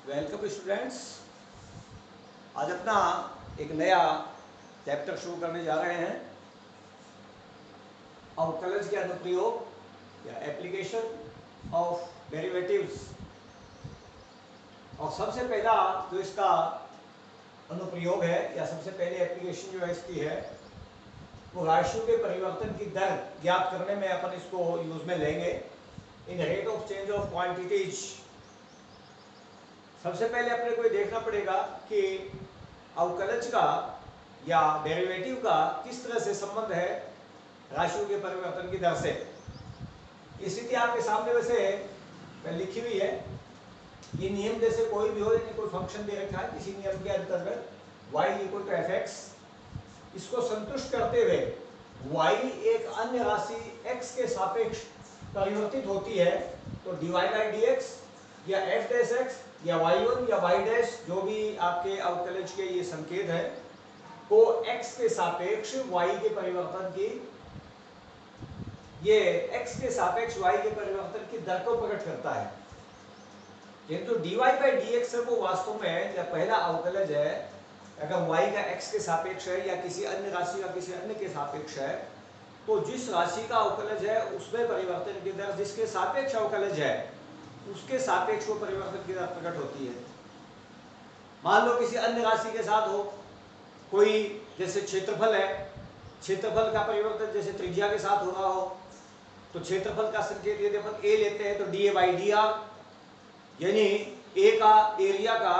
Welcome students. आज अपना एक नया चैप्टर शुरू करने जा रहे हैं। अवकलज के अनुप्रयोग या एप्लीकेशन ऑफ डेरिवेटिव्स। और सबसे पहला जो इसका अनुप्रयोग है या सबसे पहले एप्लीकेशन जो है इसकी है वो राशियों के परिवर्तन की दर ज्ञात करने में अपन इसको यूज में लेंगे in rate of change of quantities. सबसे पहले अपने को ये देखना पड़ेगा कि अवकलज का या डेरिवेटिव का किस तरह से संबंध है राशियों के परिवर्तन की दर से। स्थिति आपके सामने वैसे लिखी हुई है। ये नियम जैसे कोई भी हो, यानी कोई फंक्शन दे रखा है किसी नियम के अंतर्गत y equal to f x, इसको संतुष्ट करते हुए y एक अन्य राशि x के सापेक्ष परिवर्तित होती है तो dy बाई डी एक्स या एफ डैश एक्स या y1 या y डैश जो भी आपके अवकलज के ये संकेत है को x के सापेक्ष y के परिवर्तन की ये x के सापेक्ष y के परिवर्तन की दर को प्रकट करता है। किंतु dy बाई डी एक्स वो वास्तव में जब पहला अवकलज है अगर y का x के सापेक्ष है या किसी अन्य राशि का किसी अन्य के सापेक्ष है तो जिस राशि का अवकलज है उसमें परिवर्तन की दर जिसके सापेक्ष अवकलज है उसके सापेक्ष वो परिवर्तन की दर प्रकट होती है। मान लो किसी अन्य राशि के साथ हो, कोई जैसे क्षेत्रफल है, क्षेत्रफल का परिवर्तन जैसे त्रिज्या के साथ हो रहा हो तो क्षेत्रफल का संकेत यदि अपन a लेते हैं तो dA बाई डी आर, यानी a का एरिया का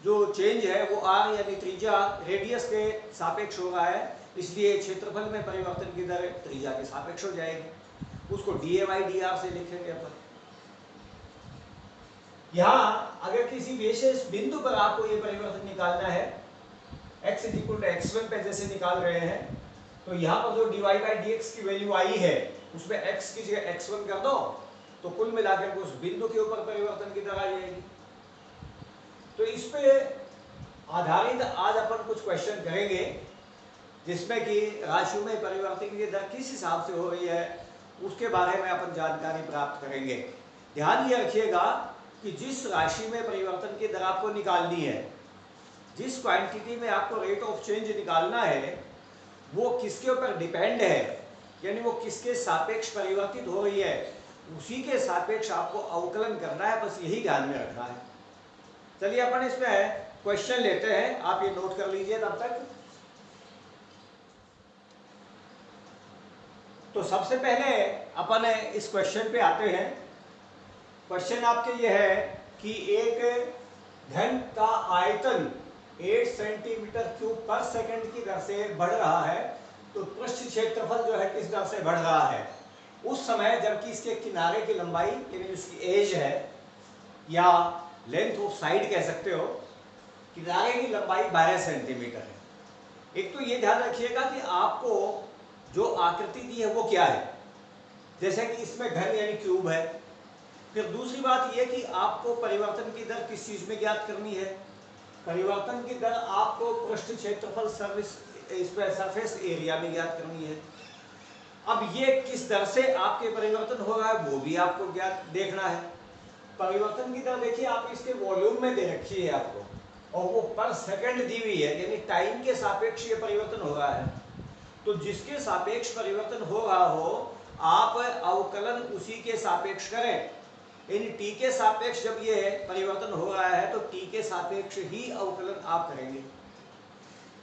जो चेंज है वो r यानी त्रिज्या रेडियस के सापेक्ष हो रहा है, इसलिए क्षेत्रफल में परिवर्तन की दर त्रिज्या के सापेक्ष हो जाएगी। उसको dA बाई डी आर से लिखेंगे अपन। यहाँ अगर किसी विशेष बिंदु पर आपको ये परिवर्तन निकालना है x इक्वल टू x1 पे जैसे निकाल रहे हैं तो यहाँ पर जो dy बाई डी एक्स की वैल्यू आई है उसमें x की जगह x1 कर दो तो कुल मिलाकर उस बिंदु के ऊपर परिवर्तन की दर आ जाएगी। तो इस पे आधारित आज अपन कुछ क्वेश्चन करेंगे जिसमें कि राशियों में परिवर्तन की दर किस हिसाब से हो रही है उसके बारे में अपन जानकारी प्राप्त करेंगे। ध्यान ये रखिएगा कि जिस राशि में परिवर्तन की दर आपको निकालनी है, जिस क्वांटिटी में आपको रेट ऑफ चेंज निकालना है वो किसके ऊपर डिपेंड है, यानी वो किसके सापेक्ष परिवर्तित हो रही है, उसी के सापेक्ष आपको अवकलन करना है। बस यही ध्यान में रखना है। चलिए अपन इसमें क्वेश्चन लेते हैं, आप ये नोट कर लीजिए तब तक। तो सबसे पहले अपन इस क्वेश्चन पे आते हैं। क्वेश्चन आपके ये है कि एक घन का आयतन 8 सेंटीमीटर क्यूब पर सेकंड की दर से बढ़ रहा है तो पृष्ठ क्षेत्रफल जो है किस दर से बढ़ रहा है उस समय जबकि इसके किनारे की लंबाई यानी उसकी एज है या लेंथ ऑफ साइड कह सकते हो, किनारे की लंबाई 12 सेंटीमीटर है। एक तो ये ध्यान रखिएगा कि आपको जो आकृति दी है वो क्या है, जैसे कि इसमें घन यानी क्यूब है। फिर दूसरी बात यह कि आपको परिवर्तन की दर किस चीज में ज्ञात करनी है। परिवर्तन की दर आपको पृष्ठ क्षेत्रफल सरफेस एरिया में ज्ञात करनी है। अब ये किस दर से आपके परिवर्तन हो रहा है वो भी आपको ज्ञात देखना है। परिवर्तन की दर देखिए आप इसके वॉल्यूम में दे रखी है आपको और वो पर सेकंड दी हुई है, यानी टाइम के सापेक्ष ये परिवर्तन हो रहा है। तो जिसके सापेक्ष परिवर्तन हो रहा हो आप अवकलन उसी के सापेक्ष करें। इन t के सापेक्ष जब ये परिवर्तन हो रहा है तो t के सापेक्ष ही अवकलन आप करेंगे।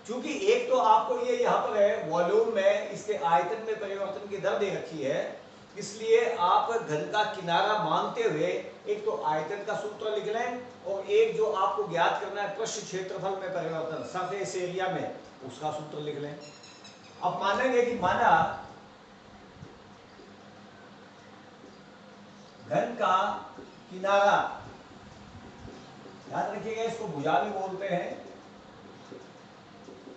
क्योंकि एक तो आपको ये यहाँ पर है वॉल्यूम में इसके आयतन में परिवर्तन की दर दे रखी है, इसलिए आप घन का किनारा मानते हुए एक तो आयतन का सूत्र लिख लें और एक जो आपको ज्ञात करना है पृष्ठ क्षेत्रफल में परिवर्तन सरफेस एरिया में उसका सूत्र लिख लें। अब मानेंगे कि माना घन का किनारा, याद रखिएगा इसको भुजा भी बोलते हैं,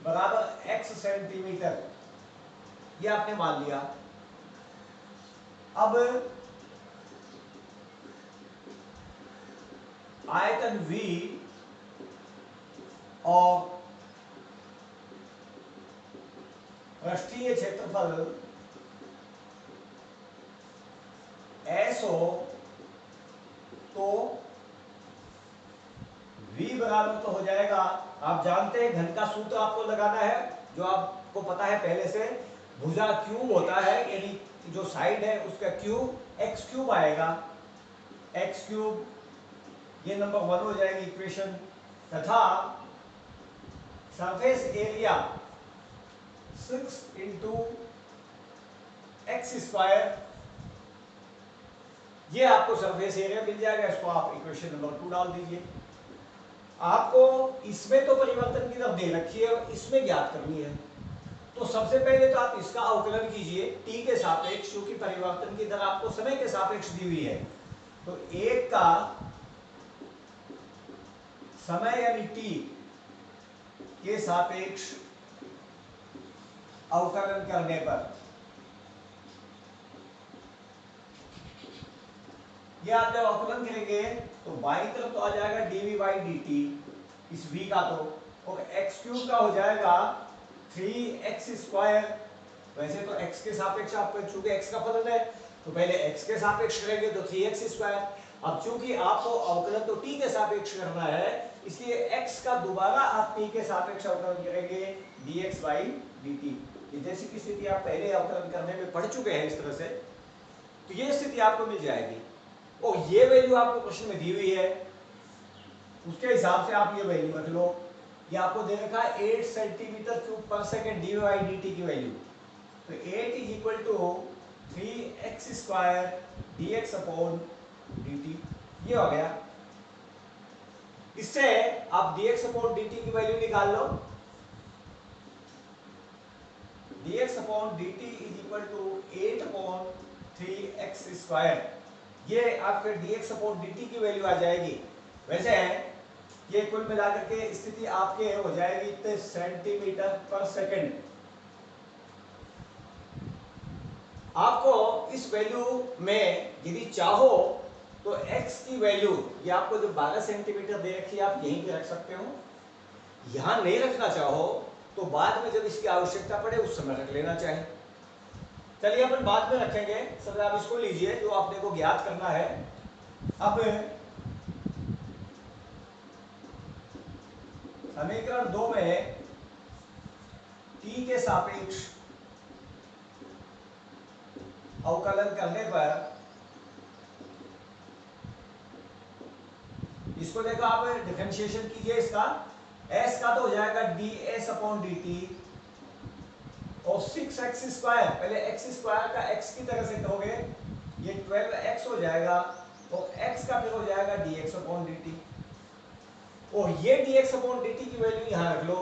बराबर x सेंटीमीटर, ये आपने मान लिया। अब आयतन v और पृष्ठीय क्षेत्रफल S हो तो V बराबर तो हो जाएगा, आप जानते हैं घन का सूत्र आपको लगाना है जो आपको पता है पहले से, भुजा क्यूब होता है, यानी जो साइड है उसका क्यूब एक्स क्यूब आएगा, एक्स क्यूब, ये नंबर 1 हो जाएगी इक्वेशन, तथा surface area 6 into x square, ये आपको सरफेस एरिया मिल जाएगा। इसको आप इक्वेशन नंबर 2 डाल दीजिए। आपको इसमें तो परिवर्तन की दर दे रखी है और इसमें ज्ञात करनी है, तो सबसे पहले तो आप इसका अवकलन कीजिए टी के सापेक्ष, क्योंकि परिवर्तन की दर आपको समय के सापेक्ष दी हुई है। तो एक का समय यानी टी के सापेक्ष अवकलन करने पर ये आप जब अवकलन करेंगे तो बाईं तरफ तो आ जाएगा डीवी बाई डी टी, इस v का तो, और एक्स क्यूब का हो जाएगा 3x स्क्वायर। वैसे तो x के सापेक्ष आपको, चूंकि x का फलन है तो पहले x के सापेक्ष करेंगे तो 3x स्क्वायर। अब चूंकि आपको अवकलन तो t के सापेक्ष करना है, इसलिए x का दोबारा आप t के सापेक्ष अवकलन करेंगे dx बाई dt। ये जैसी की स्थिति आप पहले अवकलन करने में पढ़ चुके हैं इस तरह से, तो ये स्थिति आपको मिल जाएगी। और ये वैल्यू आपको प्रश्न में दी हुई है, उसके हिसाब से आप ये वैल्यू रख लो। ये आपको दे रखा है 8 सेंटीमीटर क्यूब पर second d by D t की वैल्यू, तो 8 is equal to 3x square dx upon dt, ये हो गया। इससे आप dx अपॉन dt की वैल्यू निकाल लो, dx upon dt is equal to 8 upon 3x square, ये आपके dx अपॉन dt की वैल्यू आ जाएगी। वैसे ये कुल मिलाकर के स्थिति आपके हो जाएगी इतने सेंटीमीटर पर सेकंड। आपको इस वैल्यू में यदि चाहो तो x की वैल्यू, ये आपको जो 12 सेंटीमीटर दे रखी है आप यहीं पे रख सकते हो, यहां नहीं रखना चाहो तो बाद में जब इसकी आवश्यकता पड़े उस समय रख लेना चाहिए। चलिए अपन बाद में रखेंगे, सर आप इसको लीजिए जो आपने को ज्ञात करना है। अब समीकरण 2 में t के सापेक्ष अवकलन करने पर इसको देखो, आप डिफरेंशिएशन कीजिए इसका, s का तो हो जाएगा ds अपॉन dt और 6x स्क्वायर, पहले x स्क्वायर का x की तरह से कहोगे ये 12x हो जाएगा, और x का फिर हो जाएगा dx अपॉन dt, और ये dx अपॉन dt की वैल्यू यहाँ रख लो,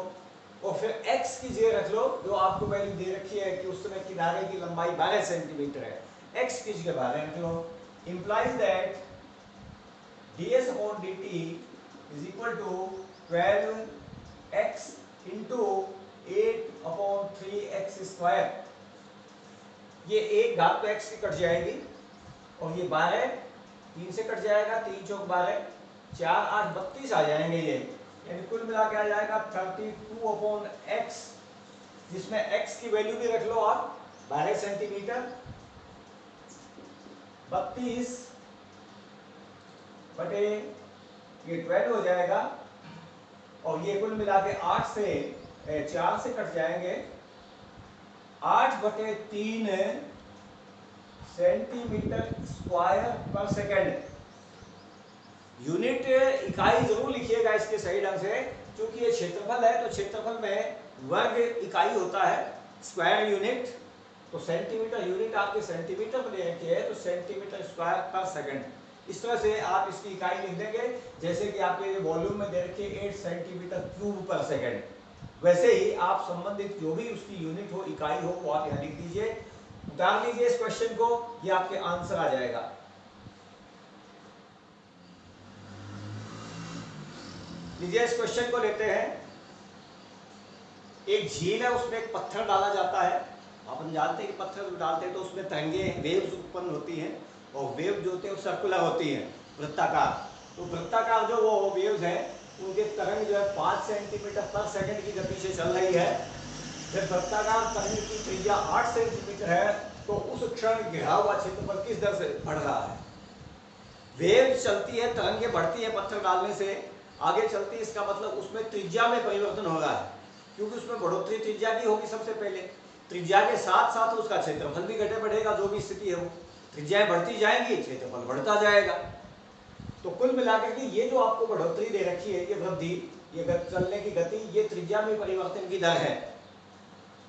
और फिर x की जगह रख लो जो आपको वैल्यू दे रखी है कि उस समय किनारे की लंबाई 12 सेंटीमीटर है, x की जगह 12 रख लो। Implies that ds upon dt is equal to 12x into 8 upon 3x square, ये एक घात तो x की कट जाएगी और ये 12 3 से कट जाएगा, 3 चौक 12, 4 8 32 आ जाएंगे ये, यानी कुल मिला के आ जाएगा 32 अपॉन x, जिसमें x की वैल्यू भी रख लो आप 12 सेंटीमीटर, 32 बटे ये 12 हो जाएगा, और ये कुल मिला के 8 से 4 से कट जाएंगे, 8 बटे 3 सेंटीमीटर स्क्वायर पर सेकेंड। यूनिट इकाई जरूर लिखिएगा इसके सही ढंग से, क्योंकि ये क्षेत्रफल है तो क्षेत्रफल में वर्ग इकाई होता है, स्क्वायर यूनिट, तो सेंटीमीटर यूनिट आपके सेंटीमीटर में दे रखी है तो सेंटीमीटर स्क्वायर पर सेकंड, इस तरह से आप इसकी इकाई लिख देंगे। जैसे कि आपके वॉल्यूम में दे रखी है 8 सेंटीमीटर क्यूब पर सेकंड, वैसे ही आप संबंधित जो भी उसकी यूनिट हो, इकाई हो, वो आप यहाँ लिख दीजिए, उतार लीजिए इस क्वेश्चन को, ये आपके आंसर आ जाएगा। लीजिए इस क्वेश्चन को लेते हैं। एक झील है, उसमें एक पत्थर डाला जाता है, अपन जानते हैं कि पत्थर डालते हैं तो उसमें तरंगे वेव्स उत्पन्न होती हैं, और वेव जो होते हैं वो सर्कुलर होती हैं, वृत्ताकार। तो वृत्ताकार जो वो वेव्स हैं उनके तरंग जो है 5 सेंटीमीटर पर सेकंड की गति से चल रही है। जब वृत्ताकार तरंग की त्रिज्या 8 सेंटीमीटर है तो उस क्षण घिरा हुआ क्षेत्रफल किस दर से बढ़ रहा है। वेव चलती है, तरंगे बढ़ती है पत्थर डालने से, आगे चलती है, इसका मतलब उसमें त्रिज्या में परिवर्तन हो रहा है, क्योंकि उसमें बढ़ोतरी त्रिज्या की होगी सबसे पहले। त्रिज्या के साथ साथ उसका क्षेत्रफल भी घटे बढ़ेगा, जो भी स्थिति है वो त्रिज्याएं बढ़ती जाएंगी, क्षेत्रफल बढ़ता जाएगा। तो कुल मिलाकर के ये जो आपको बढ़ोतरी दे रखी है, ये वृद्धि, ये चलने की गति, ये त्रिज्या में परिवर्तन की दर है।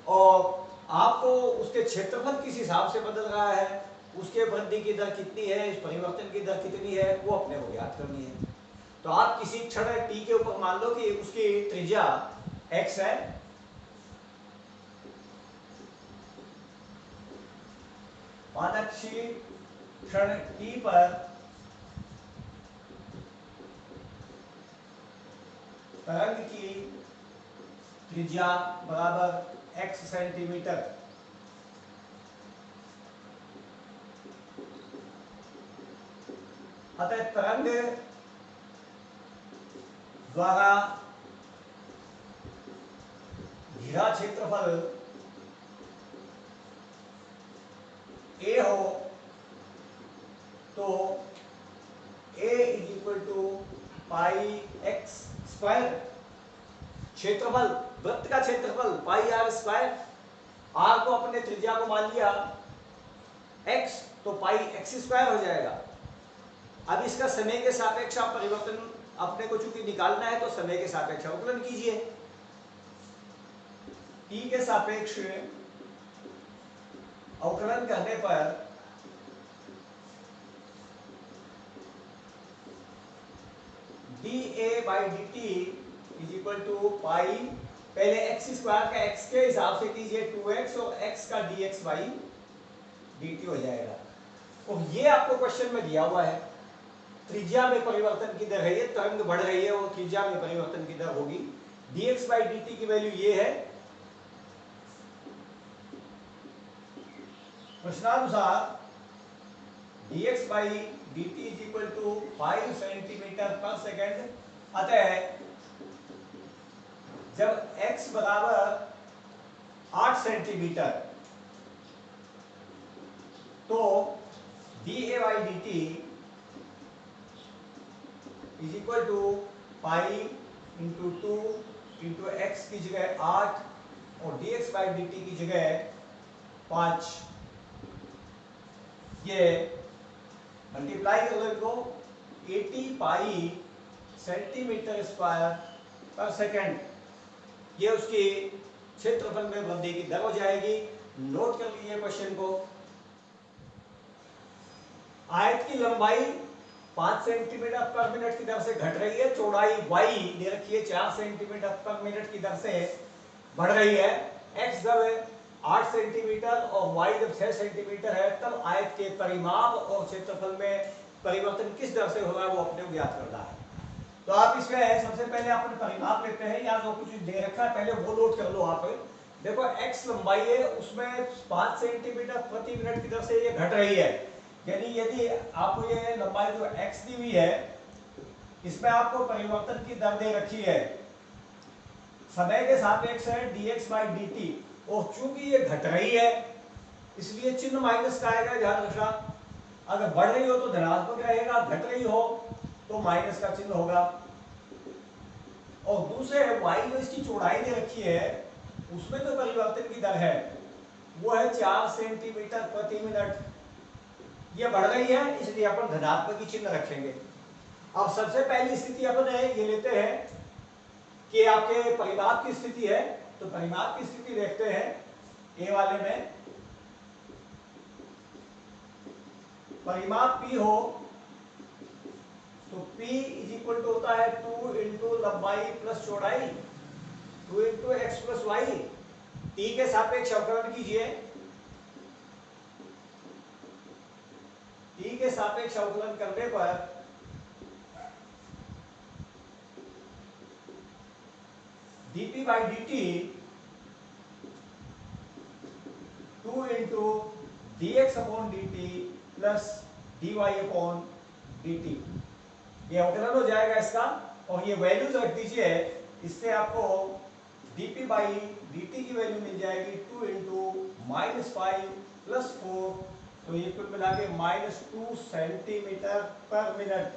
और आपको उसके क्षेत्रफल किस हिसाब से बदल रहा है, उसके वृद्धि की दर कितनी है, इस परिवर्तन की दर कितनी है, वो अपने को ज्ञात करनी है। तो आप किसी क्षण t के ऊपर मान लो कि उसकी त्रिज्या x है, मानक्षी क्षण t पर तरंग की त्रिज्या बराबर x सेंटीमीटर। अतः तरंग द्वारा घिरा क्षेत्रफल a हो तो a is equal to pi x square, क्षेत्रफल वृत्त का क्षेत्रफल पाई आर स्क्वायर। आर को अपने त्रिज्या को मान लिया x, तो पाई एक्स स्क्वायर हो जाएगा। अब इसका समय के सापेक्ष आप परिवर्तन अपने को चूंकि निकालना है, तो समय के सापेक्ष अवकलन कीजिए। t के सापेक्ष अवकलन करने पर dA by D T is equal to pi, पहले एक्स स्क्वायर का x के हिसाब से कीजिए 2x, और x का dx बाई dt हो जाएगा। तो ये आपको क्वेश्चन में दिया हुआ है, त्रिज्या में परिवर्तन की दर है, ये तरंग बढ़ रही है, वो त्रिज्या में परिवर्तन की दर होगी। dx बाई dt की वैल्यू ये है। प्रश्नानुसार dx by dt is equal to 5 centimetre पर सेकेंड। अतः जब x बराबर 8 सेंटीमीटर, तो dA by dt is equal to pi into 2 into x की जगह 8 और dx बाई dt की जगह 5, ये मल्टीप्लाई कर लो इनको, 80 पाई सेंटीमीटर स्क्वायर पर सेकेंड, ये उसकी क्षेत्रफल में वृद्धि की दर हो जाएगी। नोट कर लीजिए क्वेश्चन को। आयत की लंबाई 5 सेंटीमीटर पर मिनट की दर से घट रही है, चौड़ाई y दे रखी है 4 सेंटीमीटर पर मिनट की दर से बढ़ रही है। x जब 8 सेंटीमीटर और y जब 6 सेंटीमीटर है, तब आयत के परिमाप और क्षेत्रफल में परिवर्तन किस दर से होगा, वो अपने को ज्ञात करना है। तो आप इसमें सबसे पहले अपन परिमाप लेते हैं, या जो कुछ दे रखा है पहले वो नोट कर लो आप। देखो x लंबाई है, उसमें 5 सेंटीमीटर प्रति मिनट की दर से ये घट रही है, यानी यदि आपको ये लंबाई जो x दी हुई है, इसमें आपको परिवर्तन की दर दे रखी है, समय के सापेक्ष है dx बाई dt, और चूंकि ये घट रही है इसलिए चिन्ह माइनस का आएगा, ध्यान रखना। अगर बढ़ रही हो तो धनात्मक रहेगा, घट रही हो तो माइनस का चिन्ह होगा। और दूसरे y जो इसकी चौड़ाई दे रखी है, उसमें जो परिवर्तन की दर है वो है 4 सेंटीमीटर प्रति मिनट, ये बढ़ रही है, इसलिए अपन धनात्मक की चिन्ह रखेंगे। अब सबसे पहली स्थिति अपन ये लेते हैं कि आपके परिमाप की स्थिति है, तो परिमाप की स्थिति देखते हैं। ए वाले में परिमाप P हो तो P इज इक्वल टू होता है 2 इंटू लंबाई प्लस चौड़ाई, 2 into x plus y. T के सापेक्ष अवकलन कीजिए, T के सापेक्ष अवकलन करने पर dP by dt 2 into dx upon dt plus dy upon dt, ये अवकलन हो जाएगा इसका। और ये वैल्यूज रख दीजिए, इससे आपको dP बाई dt की वैल्यू मिल जाएगी 2 इंटू -5 प्लस 4, तो ये कुल मिला के -2 सेंटीमीटर पर मिनट।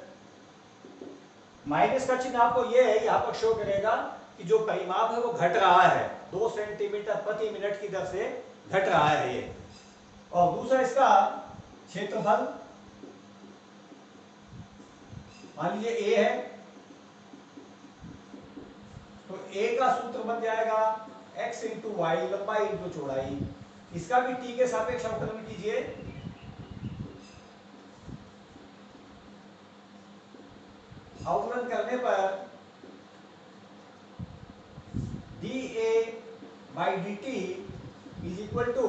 माइनस का चिन्ह आपको ये है, यहाँ पर शो करेगा कि जो परिमाप है वो घट रहा है, 2 सेंटीमीटर प्रति मिनट की दर से घट रहा है ये। और दूसरा इसका क्षेत्रफल, मान लीजिए ए है, तो ए का सूत्र बन जाएगा x इंटू वाई, लंबाई इंटू चौड़ाई। इसका भी t के सापेक्ष अवकलन कीजिए। अवकलन करने पर dA by dt is equal to,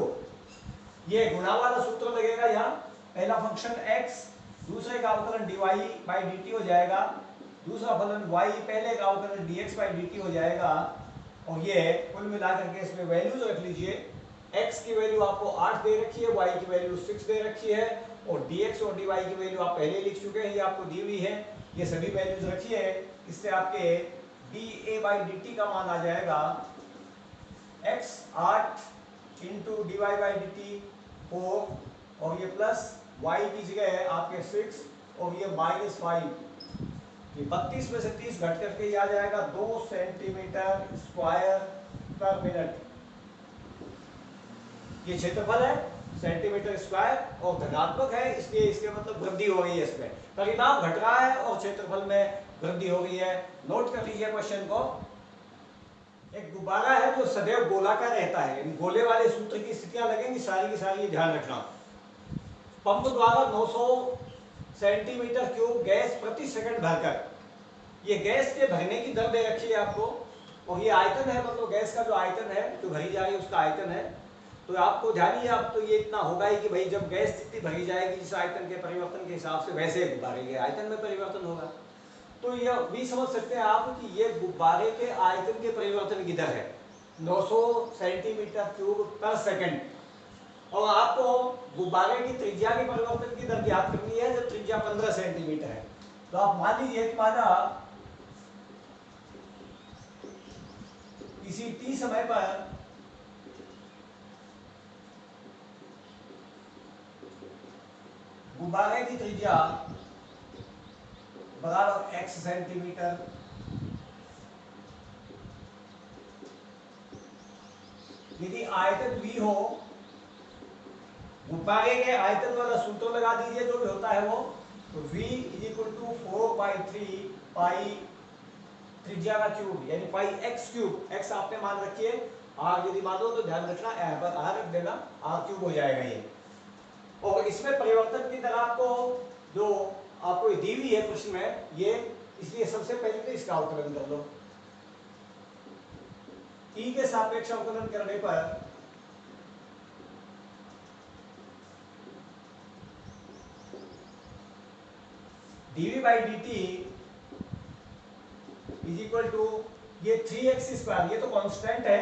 ये गुणा वाला सूत्र लगेगा यहाँ, पहला फंक्शन x, दूसरे का अवकलन dy बाई dt हो जाएगा, दूसरा फलन y, पहले का अवकलन dx बाई dt हो जाएगा। और ये कुल मिलाकर के इसमें वैल्यूज रख लीजिए। x की वैल्यू आपको 8 दे रखी है, y की वैल्यू 6 दे रखी है, और dx और dy की वैल्यू आप पहले लिख चुके हैं, ये आपको दी हुई है। ये सभी वैल्यूज रखिए, इससे आपके dA बाई dt का मान आ जाएगा x 8 into dy by dt 4, और ये प्लस y की जगह है आपके 6, और ये माइनस 5। ये 32 में से 30 घट करके ये आ जाएगा 2 सेंटीमीटर स्क्वायर पर मिनट। ये क्षेत्रफल है सेंटीमीटर स्क्वायर, और धनात्मक है, इसलिए इसके मतलब वृद्धि हो रही है, इसमें परिमाप घट रहा है और क्षेत्रफल में वृद्धि हो रही है। नोट कर लीजिए क्वेश्चन को। एक गुब्बारा है जो सदैव गोलाकार रहता है, इन गोले वाले सूत्र की स्थितियां लगेंगी सारी की सारी, ध्यान रखना। पंप द्वारा 900 सेंटीमीटर क्यूब गैस प्रति सेकंड भरकर, ये गैस के भरने की दर दे रखी है आपको, और ये आयतन है, मतलब गैस का जो आयतन है जो भरी जा रही है उसका आयतन है। तो आपको ध्यान ही, अब तो ये इतना होगा ही कि भाई जब गैस जितनी भरी जाएगी जिस आयतन के परिवर्तन के हिसाब से, वैसे गुब्बारे के आयतन में परिवर्तन होगा। तो ये भी समझ सकते हैं आप कि ये गुब्बारे के आयतन के परिवर्तन की दर है 900 सेंटीमीटर क्यूब पर सेकंड। और आपको गुब्बारे की त्रिज्या के परिवर्तन की दर ज्ञात करनी है, जब त्रिज्या 15 सेंटीमीटर है। तो आप मान लीजिए कि माना किसी t समय पर गुब्बारे की त्रिज्या बराबर x सेंटीमीटर, यदि आयतन v हो, गुब्बारे के आयतन वाला सूत्र लगा दीजिए जो भी होता है वो, तो v इज इक्वल टू 4/3 पाई त्रिज्या का क्यूब, यानी पाई x क्यूब। x आपने मान रखिए, r यदि मान दो तो ध्यान रखना यहाँ पर r रख देना, r क्यूब हो जाएगा ये। और इसमें परिवर्तन की दर आपको जो आपको दी हुई है प्रश्न में ये, इसलिए सबसे पहले तो इसका अवकलन कर लो। t के सापेक्ष अवकलन करने पर dv by dt is equal to, ये 3x स्क्वायर, ये तो कांस्टेंट है,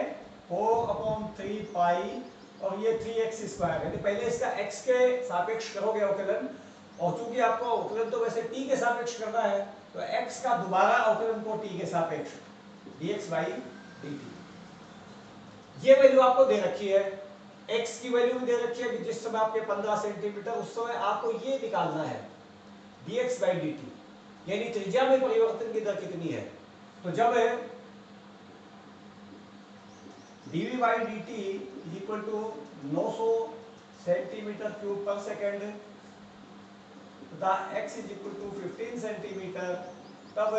4/3 पाई, और ये 3x स्क्वायर, यानी पहले इसका x के सापेक्ष करोगे अवकलन, और चूंकि आपको अवकलन तो वैसे t के सापेक्ष करना है, तो x का दोबारा अवकलन को t के सापेक्ष dx बाई dt। ये वैल्यू आपको दे रखी है, x की वैल्यू भी दे रखी है कि जिस समय आपके 15 सेंटीमीटर, उस समय आपको ये निकालना है dx बाई dt, यानी त्रिज्या में परिवर्तन की दर कितनी है। तो जब dv by dt is equal to 900 centimetre cube पर सेकेंड तथा x is equal to 15 centimetre, तब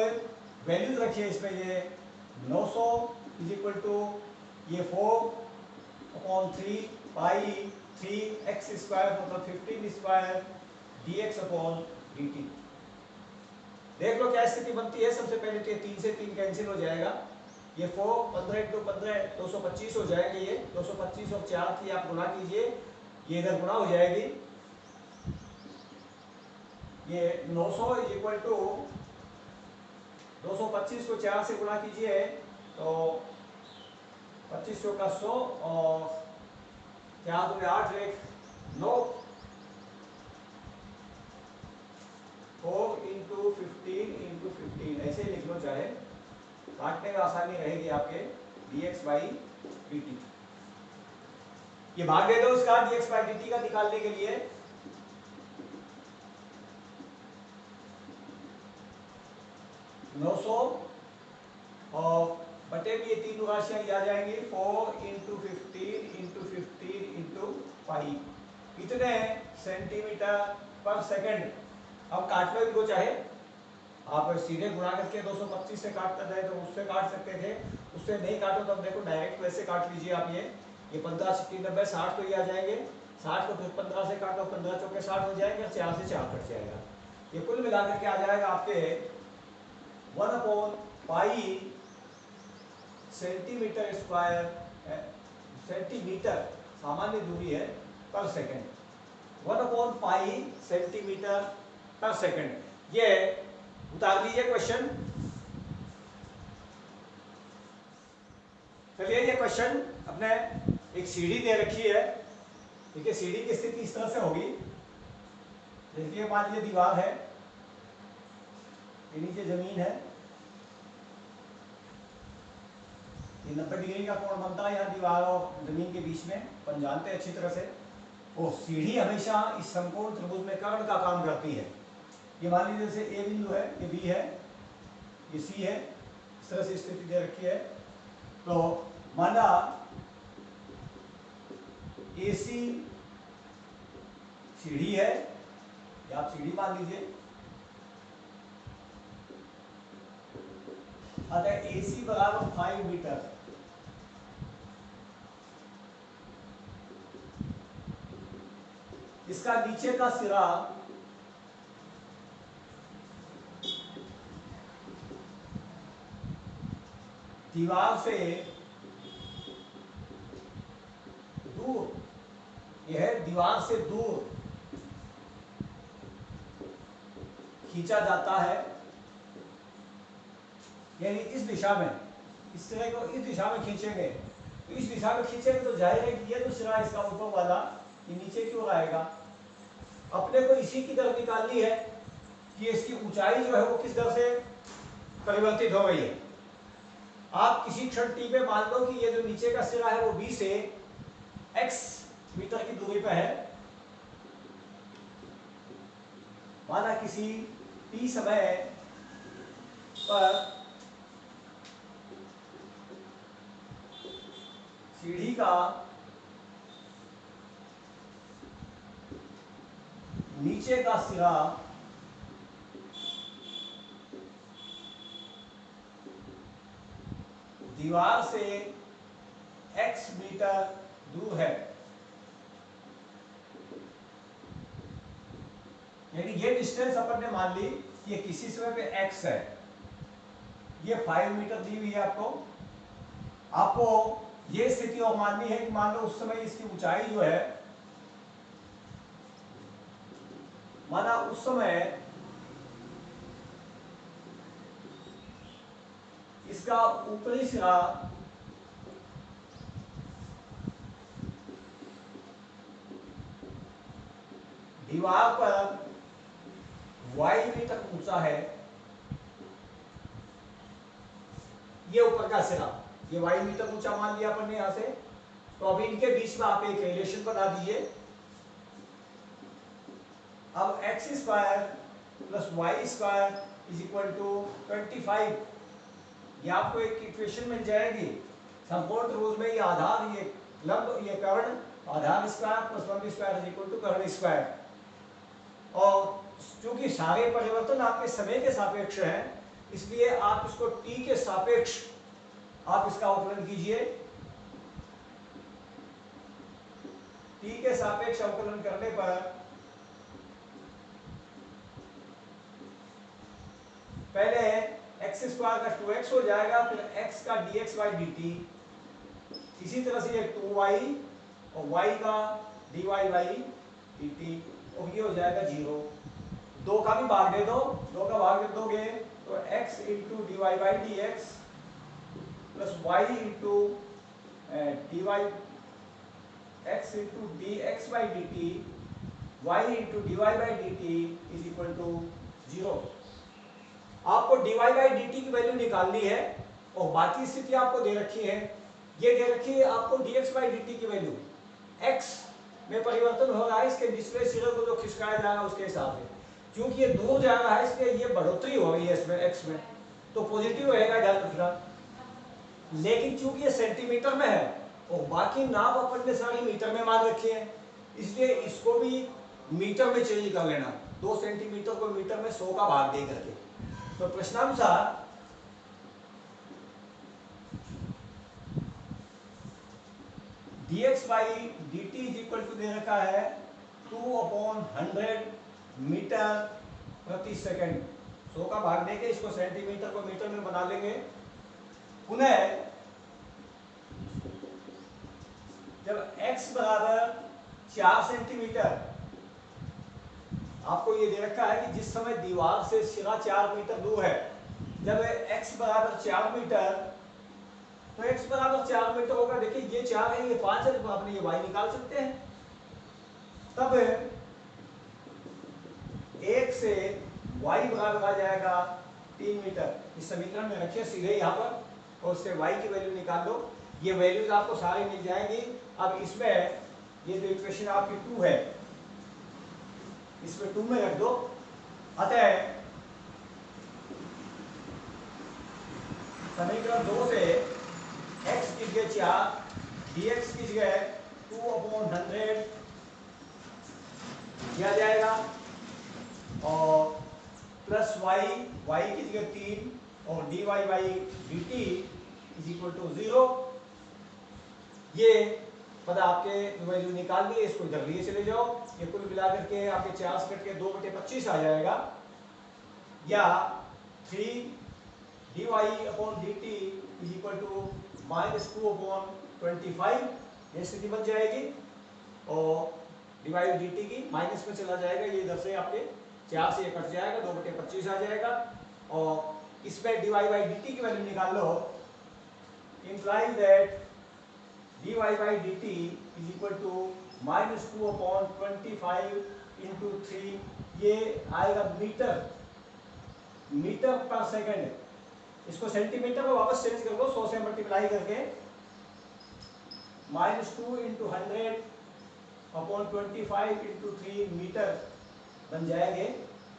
वैल्यूज रखिए इसमें, ये 900 इज इक्वल टू ये 4/3 पाई 3x स्क्वायर मतलब 15 स्क्वायर dx अपॉन dt। देख लो क्या स्थिति बनती है। सबसे पहले तो 3 से 3 कैंसिल हो जाएगा, ये 4 15 इंटू 15 225 हो जाएगा, ये 225 और 4 की आप गुणा कीजिए, ये इधर गुणा हो जाएगी, ये 900 इज इक्वल टू 225 को 4 से गुणा कीजिए तो 25 का 100 और 4 दूनी 8 9 4 इंटू 15 ऐसे लिख लो, चाहे काटने में आसानी रहेगी आपके dx बाई dt। ये भाग दे दो इसका dx बाई dt का निकालने के लिए। 900 और बटे में ये तीन राशियां आ जाएंगी 4 इंटू 15 इंटू 15 इंटू 5 कितने सेंटीमीटर पर सेकंड। अब काट लो इनको, चाहे आप सीधे गुणा करके 225 से काटते थे तो उससे काट सकते थे, उससे नहीं काटो तो अब देखो डायरेक्ट वैसे काट लीजिए आप। ये 15 60 90 60 तो ये आ जाएंगे, 60 को फिर 15 से काटो, 15 चौके 60 हो जाएंगे, 4 से 4 कट जाएगा। ये कुल मिलाकर के आ जाएगा आपके 1/पाई सेंटीमीटर स्क्वायर, सेंटीमीटर सामान्य दूरी है पर सेकंड, 1/पाई सेंटीमीटर पर सेकंड। ये उतार लीजिए क्वेश्चन। चलिए ये क्वेश्चन अपने एक सीढ़ी दे रखी है, देखिए सीढ़ी की स्थिति इस तरह से होगी। देखिए मान लीजिए दीवार है, ये नीचे जमीन है, ये 90 डिग्री का कोण बनता है यहाँ दीवार और जमीन के बीच में, अपन जानते हैं अच्छी तरह से। वो सीढ़ी हमेशा इस समकोण त्रिभुज में कर्ण का काम करती है। ये मान लीजिए जैसे ए बिंदु है, ये बी है, ये सी है, इस तरह से स्थिति दे रखी है। तो माना AC सीढ़ी है, या आप सीढ़ी मान लीजिए, अतः AC बराबर 5 मीटर। इसका नीचे का सिरा दीवार से दूर, यह दीवार से दूर खींचा जाता है, यानी इस दिशा में, इस तरह को इस दिशा में खींचेंगे तो इस दिशा में खींचेंगे तो जाहिर है कि ये जो सिरा इसका ऊपर वाला ये नीचे क्यों आएगा। अपने को इसी की तरफ निकालनी है कि इसकी ऊंचाई जो है वो किस दर से परिवर्तित हो गई है। आप किसी क्षण t पे मान लो कि ये जो नीचे का सिरा है वो b से x मीटर की दूरी पर है। माना किसी t समय पर सीढ़ी का नीचे का सिरा दीवार से x मीटर दूर है, यानी ये डिस्टेंस अपन ने मान ली ये किसी समय पे x है, ये 5 मीटर दी हुई है आपको। आपको ये स्थिति और माननी है कि मान लो उस समय इसकी ऊंचाई जो है, माना उस समय इसका ऊपरी सिरा दीवार पर y मीटर ऊंचा है, ये ऊपर का सिरा ये y मीटर ऊंचा मान लिया अपन ने यहां से। तो अभी इनके बीच में आप एक रिलेशन बना दीजिए। अब x square plus y square is equal to 25, ये आपको एक इक्वेशन मिल जाएगी। समकोण त्रिभुज में ये आधार, ये लंब, ये कर्ण, आधार स्क्वायर प्लस लंब स्क्वायर इज इक्वल टू कर्ण स्क्वायर। और क्योंकि सारे परिवर्तन आपके समय के सापेक्ष हैं, इसलिए आप इसको t के सापेक्ष आप इसका अवकलन कीजिए। t के सापेक्ष अवकलन करने पर पहले x स्क्वायर का 2x हो जाएगा, फिर x का dx बाई dt, इसी तरह से ये 2y और y का dy बाई dt, और ये हो जाएगा 0। 2 का भी भाग दे दो, 2 का भाग दे दोगे तो x into dy by dx plus y into dy, x into dx by dt, y into dy by dt is equal to 0। आपको dy बाई dt की वैल्यू निकालनी है और बाकी स्थिति आपको दे रखी है। ये दे रखी है आपको dx बाई dt की वैल्यू, x में परिवर्तन हो रहा है इसके निचले सिरे को जो खिसकाया जा रहा है उसके हिसाब से। क्योंकि ये दूर जा रहा है इसलिए ये बढ़ोतरी हो रही है इसमें x में, तो पॉजिटिव रहेगा ध्यान रखना। लेकिन चूंकि ये सेंटीमीटर में है और बाकी नाप अपन ने सारी मीटर में मान रखी है, इसलिए इसको भी मीटर में चेंज कर लेना। 2 सेंटीमीटर को मीटर में 100 का भाग दे करके। तो प्रश्नानुसार dx by dt is equal to दे रखा है 2/100 मीटर प्रति सेकंड। 100 का भाग देके इसको सेंटीमीटर को मीटर में बना लेंगे। पुनः जब x बराबर 4 सेंटीमीटर, आपको ये दे रखा है कि जिस समय दीवार से सिरा 4 मीटर दूर है, जब x बराबर 4 मीटर, तो x बराबर 4 मीटर होगा। देखिए ये 4 है, ये 5 है, तो आपने ये y निकाल सकते हैं। तब 1 से y बराबर आ जाएगा 3 मीटर। इस समीकरण में रखिए सीधे यहाँ पर और उससे y की वैल्यू निकाल लो। ये वैल्यूज आपको सारी मिल जाएंगी। अब इसमें ये जो इक्वेशन आपकी 2 है, इसमें 2 में रख दो। अतः समीकरण 2 से x की जगह 4, dx की जगह 2/100 किया जाएगा और प्लस y की जगह 3 और dy by dt is equal to 0। ये पद आपके वैल्यू निकाल लिए, इसको इधर लिए चले जाओ। ये कुल मिलाकर के आपके 4 से कट के 2/25 आ जाएगा, या 3 dy upon dt is equal to -2/25। ये स्थिति बन जाएगी और डिवाइड dt की माइनस में चला जाएगा। ये इधर से आपके 4 से ये कट जाएगा, 2/25 आ जाएगा। और इसमें dy by dt की वैल्यू निकाल लो, implies that dy by dt is equal to -2/25 into 3। ये आएगा मीटर पर सेकंड। इसको सेंटीमीटर में वापस चेंज कर लो, 100 से मल्टीप्लाई करके। -2 into 100/25 into 3 मीटर बन जाएंगे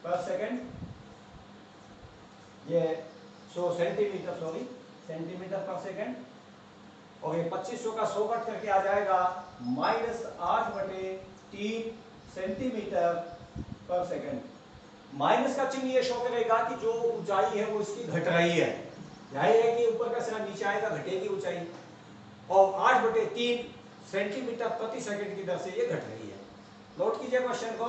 पर सेकंड। ये सेंटीमीटर पर सेकंड। और ये 2500 का 100 कट करके आ जाएगा -8/3 सेंटीमीटर पर सेकंड। माइनस का चिन्ह ये शो करेगा कि जो ऊंचाई है वो इसकी घट रही है। जाहिर है कि ऊपर का सिरा नीचे आएगा, घटेगी ऊंचाई। और 8/3 सेंटीमीटर प्रति सेकंड की दर से ये घट रही है। नोट कीजिए क्वेश्चन को।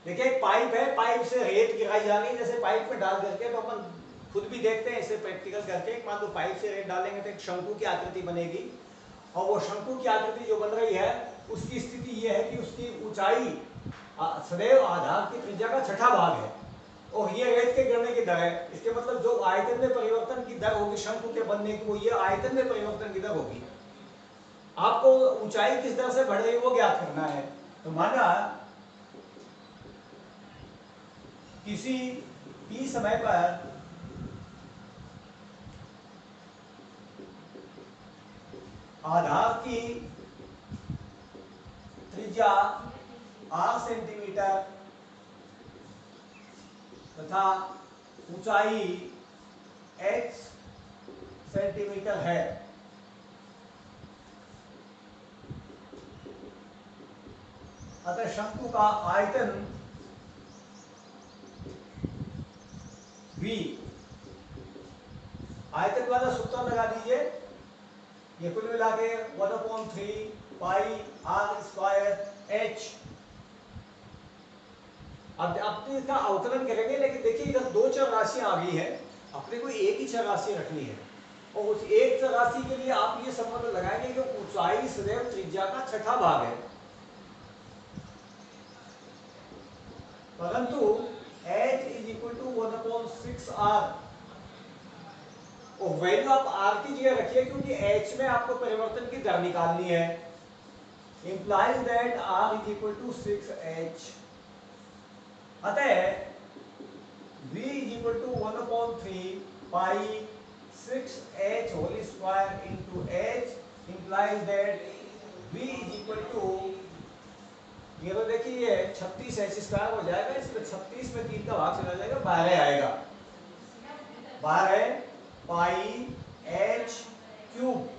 देखिए पाइप है, पाइप से रेत गिराई जा रही है। जैसे पाइप में डाल करके, तो अपन खुद भी देखते हैं इसे प्रैक्टिकल करके। मान लो पाइप से रेत डालेंगे तो एक शंकु की आकृति बनेगी, और वो शंकु की आकृति जो बन रही है उसकी स्थिति ये है कि उसकी ऊंचाई सदैव आधार की त्रिज्या का 6ठा भाग है, और ये रेत के गिरने की दर है। इसके मतलब जो आयतन में परिवर्तन की दर होगी शंकु के बनने की, वो ये आयतन में परिवर्तन की दर होगी। आपको ऊंचाई किस दर से बढ़ रही है वो ज्ञात करना है। तो माना किसी t समय पर आधार की त्रिज्या r सेंटीमीटर तथा ऊंचाई h सेंटीमीटर है। अतः शंकु का आयतन v, आयतन वाला सूत्र लगा दीजिए। ये कुल मिला के 1/3 पाई r स्क्वायर h। अब इसका अवकलन करेंगे, लेकिन देखिए इधर 2 चर राशियां आ गई है, अपने को एक ही चर राशि रखनी है। और उस एक चर राशि के लिए आप ये संबंध लगाएंगे कि ऊंचाई सदैव त्रिज्या का 6ठा भाग है, परंतु h is equal to 1/6r। और वैल्यू आप r की जगह रखिए, क्योंकि h में आपको परिवर्तन की दर निकालनी है। Implies that r is equal to 6h। अतः v is equal to 1/3 pi 6h whole square into h। Implies that v is equal to ये तो देखिए ये 36 एच स्क्वायर हो जाएगा, इसमें 36 में 3 का भाग चला जाएगा, 12 आएगा। 12 पाई एच क्यूब,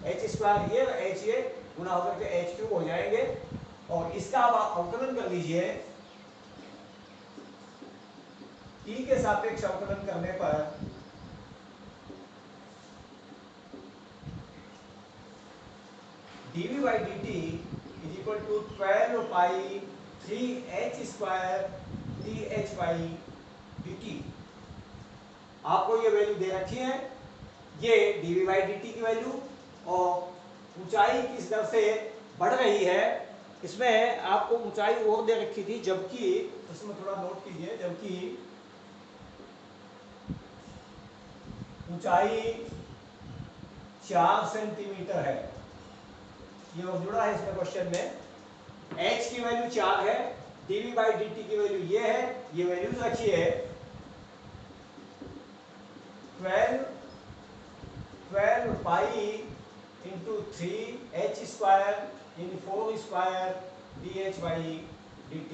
एच स्क्वायर ये एच ये गुना होकर के एच क्यूब हो जाएंगे। और इसका आप अवकलन कर लीजिए, टी के सापेक्ष अवकलन करने पर dv by dt is equal to 12 pi 3h square dh by dt। आपको ये वैल्यू दे रखी है, ये dv by dt की वैल्यू, और ऊंचाई किस दर से बढ़ रही है, इसमें आपको ऊंचाई और दे रखी थी, जबकि इसमें थोड़ा नोट कीजिए, जबकि ऊंचाई 4 सेंटीमीटर है। ये जुड़ा है इसमें क्वेश्चन में, h की वैल्यू 4 है, dv by dt की वैल्यू ये है, ये वैल्यूज रखिए 12 pi into 3h square in 4 square dh by dt।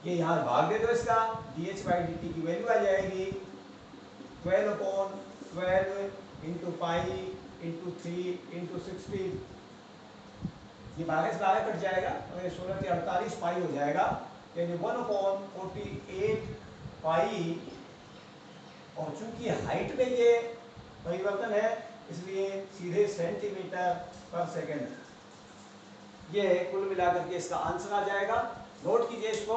ये यहाँ भाग दे दो इसका, dh by dt की वैल्यू आ जाएगी 12/12 इंटू पाई इंटू 3 इंटू 16, ये 12 से 12 कट जाएगा और ये 16 के 48 पाई हो जाएगा, यानी 1/48 पाई। और चूंकि हाइट में ये परिवर्तन है इसलिए सीधे सेंटीमीटर पर सेकेंड। ये कुल मिलाकर के इसका आंसर आ जाएगा, नोट कीजिए इसको।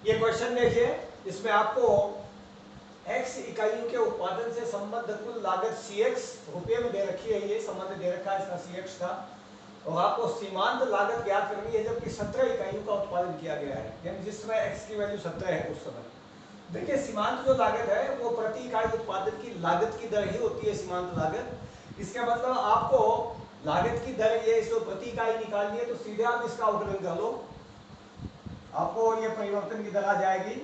ये क्वेश्चन देखिए, इसमें आपको x इकाइयों के उत्पादन से संबद्ध कुल लागत cx रुपये में दे रखी है, ये संबंध दे रखा है इसका cx का, और आपको सीमांत लागत ज्ञात करनी है जबकि 17 इकाइयों का उत्पादन किया गया है, यानी जिस समय x की वैल्यू 17 है उस समय। देखिए सीमांत जो लागत है वो प्रति इकाई उत्पादन की लागत की दर ही होती है सीमांत लागत। इसका मतलब आपको लागत की दर ये इसको प्रति इकाई निकालनी है, तो सीधे आप इसका अवकलन कर लो, आपको ये परिवर्तन की दर आ जाएगी।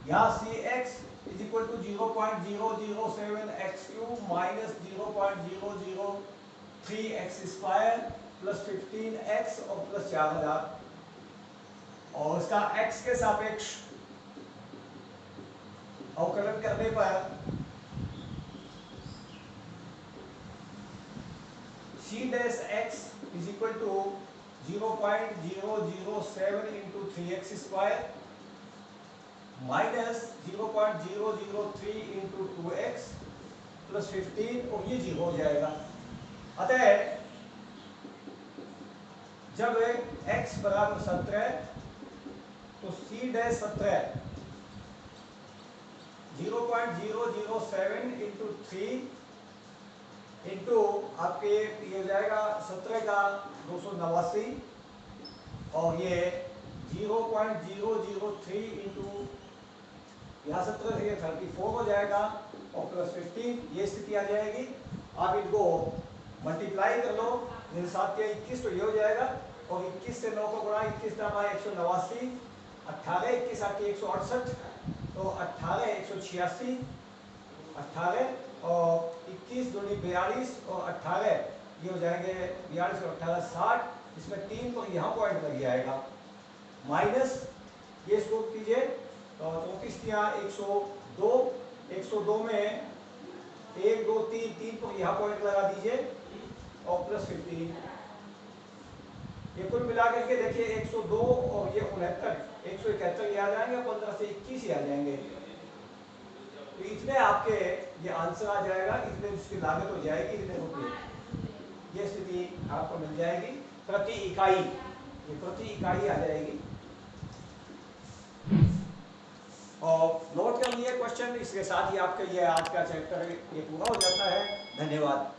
यहाँ cx is equal to 0.007 x cube minus 0.003 x square plus 15x और प्लस 4000, और इसका x के सापेक्ष अवकलन करने पर c dash x is equal to 0.007 into 3x square minus 0.003 into 2x plus 15, और ये 0 हो जाएगा। अतः जब x बराबर 17 तो c डैश 17 0.007 इंटू 3 इंटू आपके ये हो जाएगा 17 का 289, और ये 0.003 इंटू यहाँ 17 से 34 हो जाएगा और प्लस 15, ये स्थिति आ जाएगी। आप इनको मल्टीप्लाई कर लो, 7 के 21 तो ये हो जाएगा, और 21 से 9 को गुणा 21 9 189, 18 21 आपके 168, तो 18 186, 18 और 21 दूनी 42 और 18 ये हो जाएंगे 42 और 18 60, इसमें 3 तो यहाँ पॉइंट लग जाएगा, माइनस ये इसको कीजिए तो 34 यहाँ 102, 102 में 1 2 3 3 तो यहाँ पॉइंट लगा दीजिए और प्लस 15, ये कुल मिला करके देखिए 102 और ये 69 171 ये आ जाएंगे, 15 से 21 ही आ जाएंगे, तो इतने आपके ये आंसर आ जाएगा, इतने इसकी लागत हो जाएगी, इतने रुपये, ये स्थिति आपको मिल जाएगी प्रति इकाई, ये प्रति इकाई आ जाएगी। और नोट कर लिए क्वेश्चन, इसके साथ ही आपका ये आज का चैप्टर ये पूरा हो जाता है। धन्यवाद।